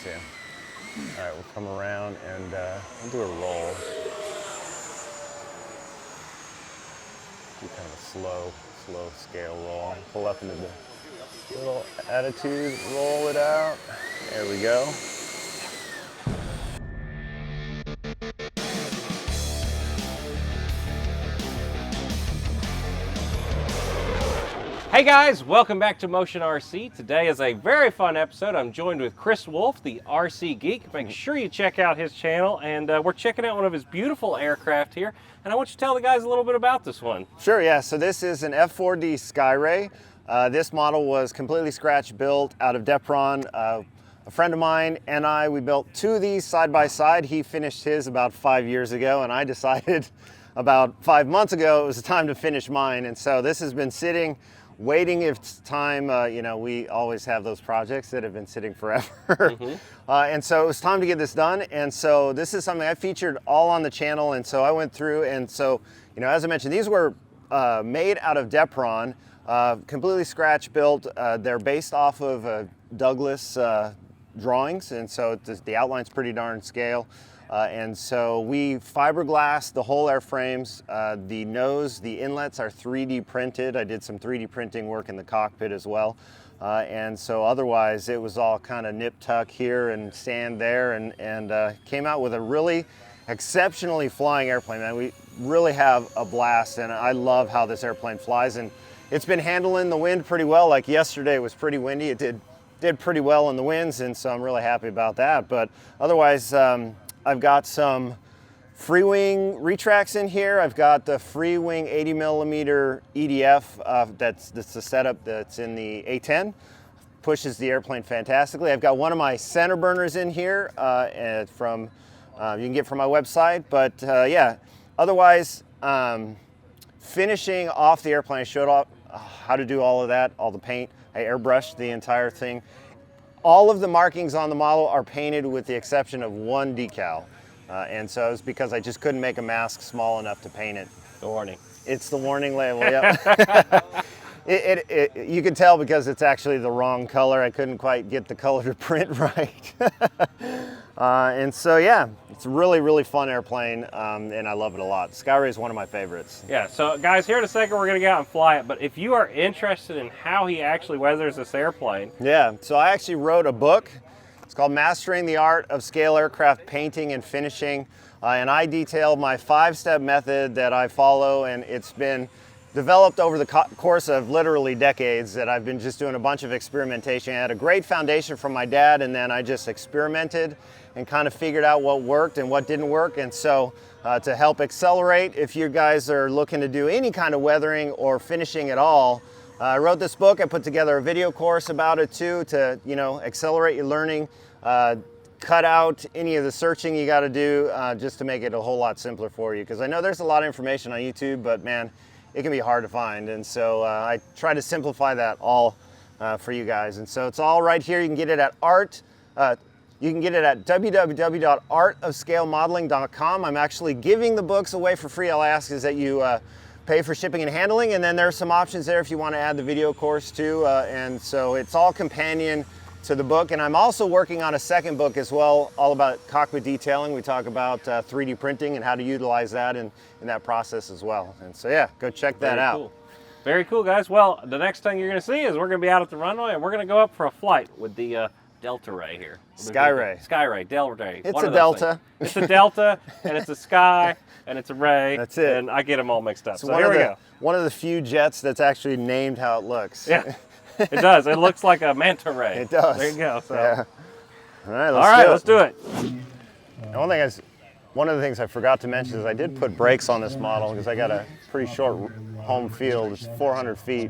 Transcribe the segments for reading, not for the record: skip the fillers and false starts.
see him. All right, we'll come around and we'll do a roll. Do kind of a slow scale roll. Pull up into the little attitude, roll it out. There we go. Hey guys, welcome back to Motion RC. Today is a very fun episode. I'm joined with Chris Wolfe, the RC Geek. Make sure you check out his channel, and we're checking out one of his beautiful aircraft here. And I want you to tell the guys a little bit about this one. Sure, yeah. So this is an F4D Skyray. This model was completely scratch built out of Depron. A friend of mine and I, we built two of these side by side. He finished his about 5 years ago, and I decided about 5 months ago it was time to finish mine. And so this has been sitting, waiting its time. You know, we always have those projects that have been sitting forever. And so it was time to get this done. And so this is something I featured all on the channel. And so I went through, and so, you know, as I mentioned, these were made out of Depron, completely scratch built. They're based off of Douglas drawings. And so the outline's pretty darn scale. And so we fiberglassed the whole airframes. The nose, the inlets are 3D printed. I did some 3D printing work in the cockpit as well. And so otherwise it was all kind of nip tuck here and sand there, and came out with a really exceptionally flying airplane, man. We really have a blast, and I love how this airplane flies. And it's been handling the wind pretty well. Like yesterday it was pretty windy. It did pretty well in the winds, and so I'm really happy about that. But otherwise, I've got some Freewing retracts in here. I've got the Freewing 80mm EDF. That's the setup that's in the A10. Pushes the airplane fantastically. I've got one of my center burners in here from you can get from my website. But yeah, otherwise, finishing off the airplane, I showed off how to do all of that, all the paint. I airbrushed the entire thing. All of the markings on the model are painted with the exception of one decal. And so it's because I just couldn't make a mask small enough to paint it. The warning. It's the warning label, yep. You can tell because it's actually the wrong color. I couldn't quite get the color to print right. And so, yeah, it's a really, really fun airplane, and I love it a lot. Skyray is one of my favorites. Yeah, so guys, here in a second we're going to get out and fly it, but if you are interested in how he actually weathers this airplane. Yeah, so I actually wrote a book. It's called Mastering the Art of Scale Aircraft Painting and Finishing, and I detail my 5-step method that I follow, and it's been developed over the course of literally decades that I've been just doing a bunch of experimentation. I had a great foundation from my dad, and then I just experimented and kind of figured out what worked and what didn't work. And so to help accelerate, if you guys are looking to do any kind of weathering or finishing at all, I wrote this book. I put together a video course about it too, to, you know, accelerate your learning, cut out any of the searching you got to do, just to make it a whole lot simpler for you. Because I know there's a lot of information on YouTube, but man, it can be hard to find. And so I try to simplify that all for you guys. And so it's all right here. You can get it at you can get it at www.artofscalemodeling.com. I'm actually giving the books away for free. All I ask is that you pay for shipping and handling, and then there's some options there if you want to add the video course too. And so it's all companion to the book. And I'm also working on a second book as well, all about cockpit detailing. We talk about 3D printing and how to utilize that in that process as well. And so yeah, go check that out. Cool. Very cool, guys. Well, the next thing you're going to see is we're going to be out at the runway, and we're going to go up for a flight with the Delta Ray here. Skyray. Delta Ray. It's a Delta. It's a Delta, and it's a Sky, and it's a Ray. That's it. And I get them all mixed up. So here we go. One of the few jets that's actually named how it looks. Yeah, it does. It looks like a manta ray. It does. There you go. So. Yeah. All right, Let's do it. One of the things I forgot to mention is I did put brakes on this model because I got a pretty short home field. It's 400 feet.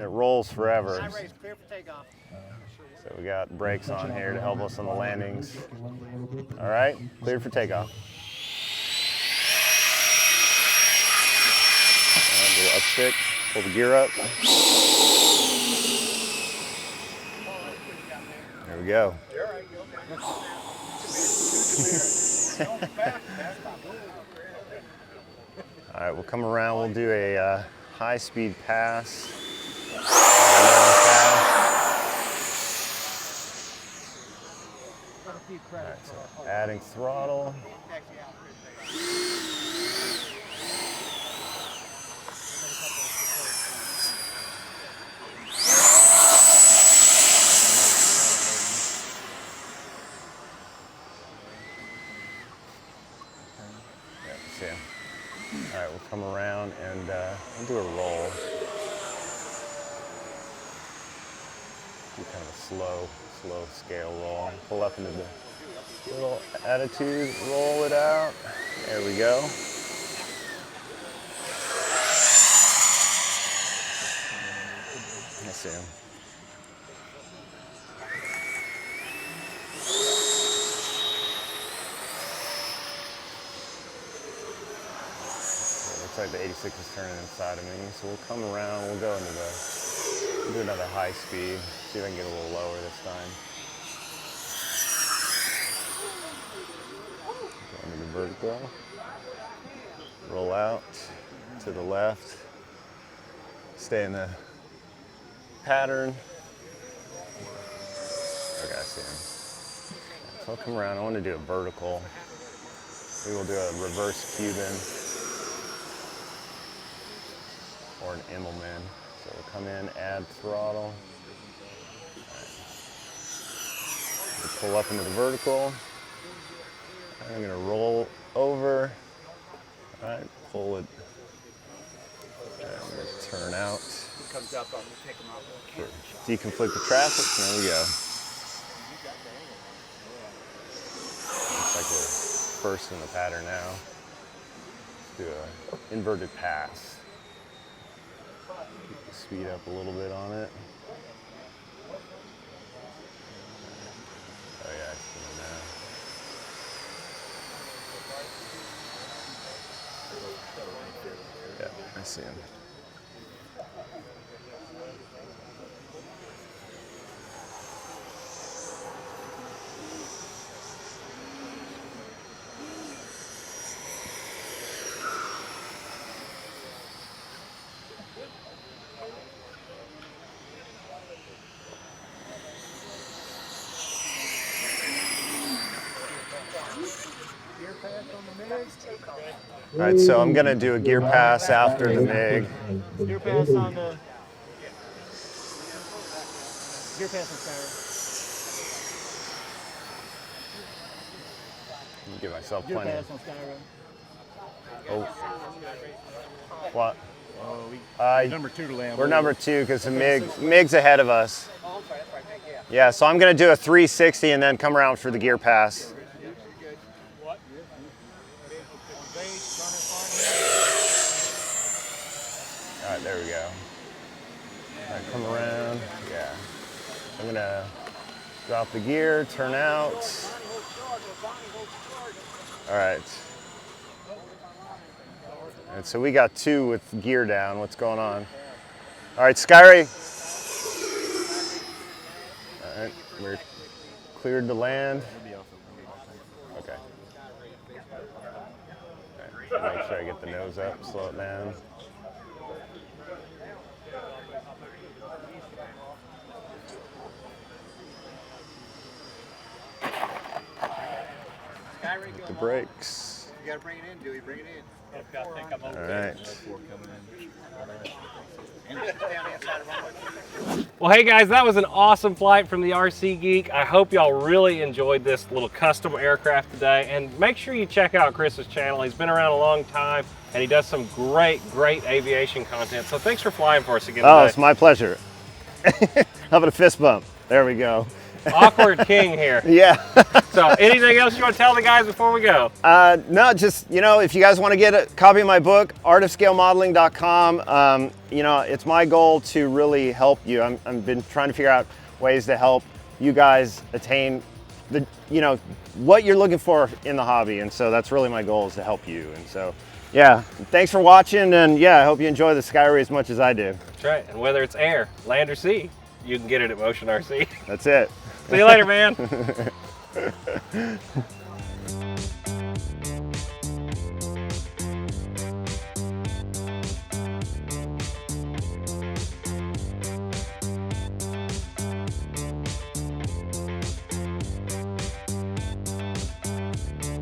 It rolls forever. So we got brakes on here to help us on the landings. All right, cleared for takeoff. And we'll upstick, pull the gear up. There we go. All right, we'll come around, we'll do a high-speed pass. Alright, so adding throttle. Yeah, all right, we'll come around and we'll do a roll. Do kind of a slow scale roll. Pull up into the little attitude, roll it out. There we go. Let's see. Looks like the 86 is turning inside of me, so we'll come around, we'll go into we'll do another high speed, see if I can get a little lower this time. Go into the vertical, roll out to the left, stay in the pattern. Okay, I see him. So I'll come around, I want to do a vertical. We will do a reverse Cuban. Or an Immelman. So we'll come in, add throttle. Right. We'll pull up into the vertical. I'm going to roll over. All right, pull it. And I'm going to turn out. It comes up, I'm going to take them out. Deconflict the traffic. There we go. Looks like we're first in the pattern now. Let's do an inverted pass. Speed up a little bit on it. Oh yeah, I see him now. Yeah, I see him. All right, so I'm gonna do a gear pass after the MIG. Gear pass on the... Gear pass on Skyrim. Give myself Gear plenty. pass on Skyrim. Oh. What? Number 2 to land. We're number 2 because the MIG's ahead of us. Oh, I'm sorry, that's right, yeah. So I'm gonna do a 360 and then come around for the gear pass. All right, there we go. All right, come around. Yeah. I'm gonna drop the gear, turn out. All right. And so we got 2 with gear down. What's going on? All right, Skyray. All right, we're cleared to land. Okay. All right, make sure I get the nose up, slow it down. Hit the brakes. You gotta bring it in, Dewey, bring it in. All right. Well, hey guys, that was an awesome flight from the RC Geek. I hope y'all really enjoyed this little custom aircraft today. And make sure you check out Chris's channel. He's been around a long time and he does some great aviation content. So thanks for flying for us again today. Oh, it's my pleasure. How about a fist bump? There we go. Awkward king here. Yeah. So anything else you want to tell the guys before we go? No, just, you know, if you guys want to get a copy of my book, artofscalemodeling.com, you know, it's my goal to really help you. I've been trying to figure out ways to help you guys attain the, you know, what you're looking for in the hobby. And so that's really my goal, is to help you. And so, yeah, thanks for watching. And yeah, I hope you enjoy the Skyray as much as I do. That's right. And whether it's air, land, or sea, you can get it at Motion RC. That's it. See you later, man.